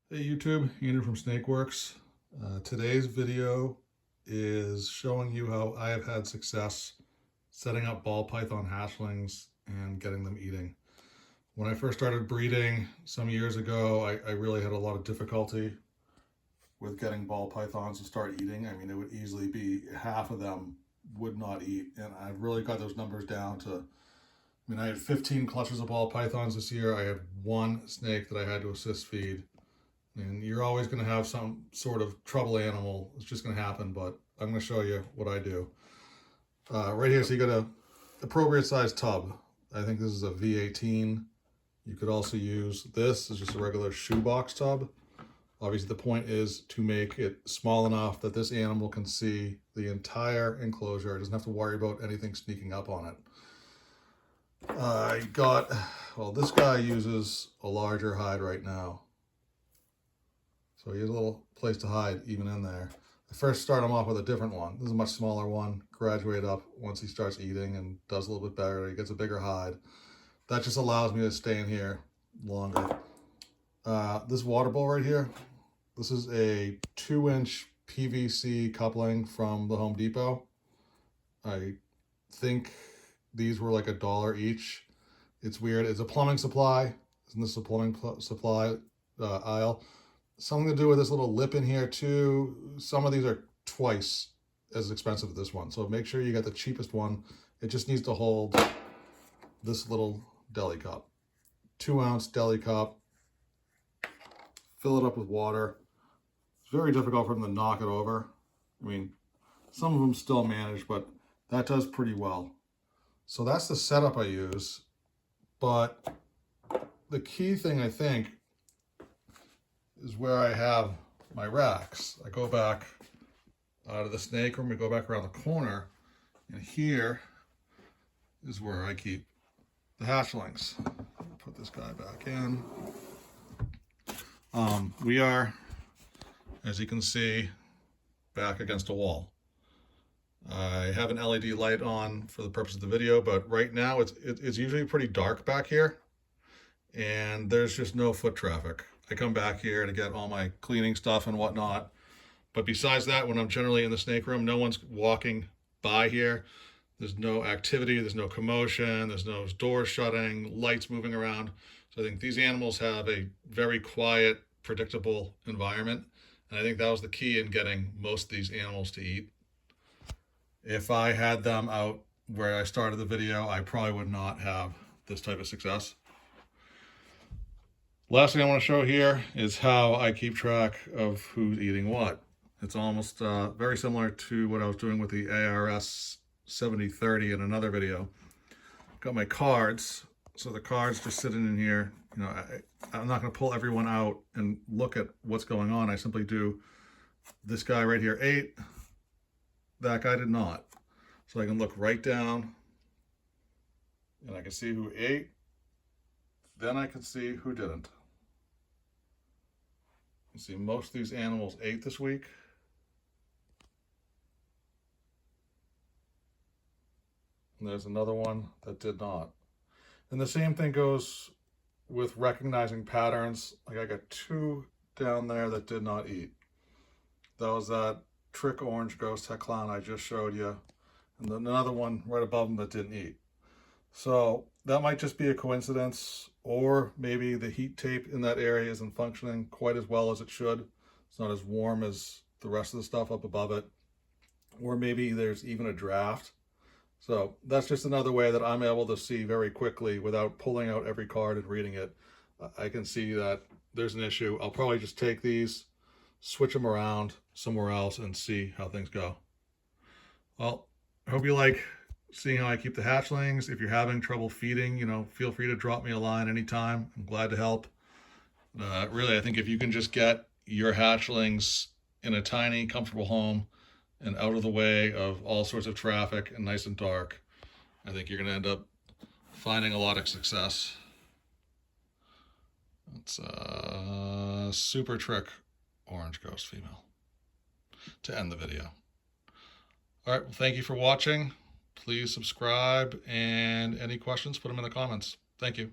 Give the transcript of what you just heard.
Hey YouTube, Andrew from Snakeworks. Today's video is showing you how I have had success setting up ball python hatchlings and getting them eating. When I first started breeding some years ago, I really had a lot of difficulty with getting ball pythons to start eating. I mean, it would easily be half of them would not eat, and I've really got those numbers down to, I had 15 clutches of ball pythons this year. I had one snake that I had to assist feed. And you're always going to have some sort of trouble animal. It's just going to happen, but I'm going to show you what I do. Right here, so you got a appropriate size tub. I think this is a V18. You could also use this as just a regular shoebox tub. Obviously, the point is to make it small enough that this animal can see the entire enclosure. It doesn't have to worry about anything sneaking up on it. This guy uses a larger hide right now. So he has a little place to hide even in there. I first start him off with a different one. This is a much smaller one. Graduate up once he starts eating and does a little bit better. He gets a bigger hide. That just allows me to stay in here longer. This water bowl right here, this is a 2-inch PVC coupling from the Home Depot. I think these were like $1 each. It's weird. It's a plumbing supply. Isn't this a plumbing supply aisle? Something to do with this little lip in here too. Some of these are twice as expensive as this one. So make sure you get the cheapest one. It just needs to hold this little deli cup. 2-ounce deli cup. Fill it up with water. It's very difficult for them to knock it over. I mean, some of them still manage, but that does pretty well. So that's the setup I use. But the key thing, I think, is where I have my racks. I go back out of the snake room, we go back around the corner, and here is where I keep the hatchlings. Put this guy back in. We are, as you can see, back against a wall. I have an LED light on for the purpose of the video, but right now it's usually pretty dark back here, and there's just no foot traffic. I come back here to get all my cleaning stuff and whatnot. But besides that, when I'm generally in the snake room, no one's walking by here. There's no activity, there's no commotion, there's no doors shutting, lights moving around. So I think these animals have a very quiet, predictable environment. And I think that was the key in getting most of these animals to eat. If I had them out where I started the video, I probably would not have this type of success. Last thing I want to show here is how I keep track of who's eating what. It's almost very similar to what I was doing with the ARS 7030 in another video. Got my cards, so the cards just sitting in here. You know, I'm not going to pull everyone out and look at what's going on. I simply do, this guy right here ate, that guy did not. So I can look right down and I can see who ate, then I can see who didn't. You see, most of these animals ate this week. And there's another one that did not. And the same thing goes with recognizing patterns. Like I got 2 down there that did not eat. That was that trick orange ghost head clown I just showed you. And then another one right above them that didn't eat. So that might just be a coincidence, or maybe the heat tape in that area isn't functioning quite as well as it should. It's not as warm as the rest of the stuff up above it. Or maybe there's even a draft. So that's just another way that I'm able to see very quickly without pulling out every card and reading it. I can see that there's an issue. I'll probably just take these, switch them around somewhere else, and see how things go. Well, I hope you like seeing how I keep the hatchlings. If you're having trouble feeding, feel free to drop me a line anytime. I'm glad to help. Really, I think if you can just get your hatchlings in a tiny, comfortable home and out of the way of all sorts of traffic and nice and dark, I think you're going to end up finding a lot of success. It's a super trick orange ghost female to end the video. All right, well, thank you for watching. Please subscribe, and any questions, put them in the comments. Thank you.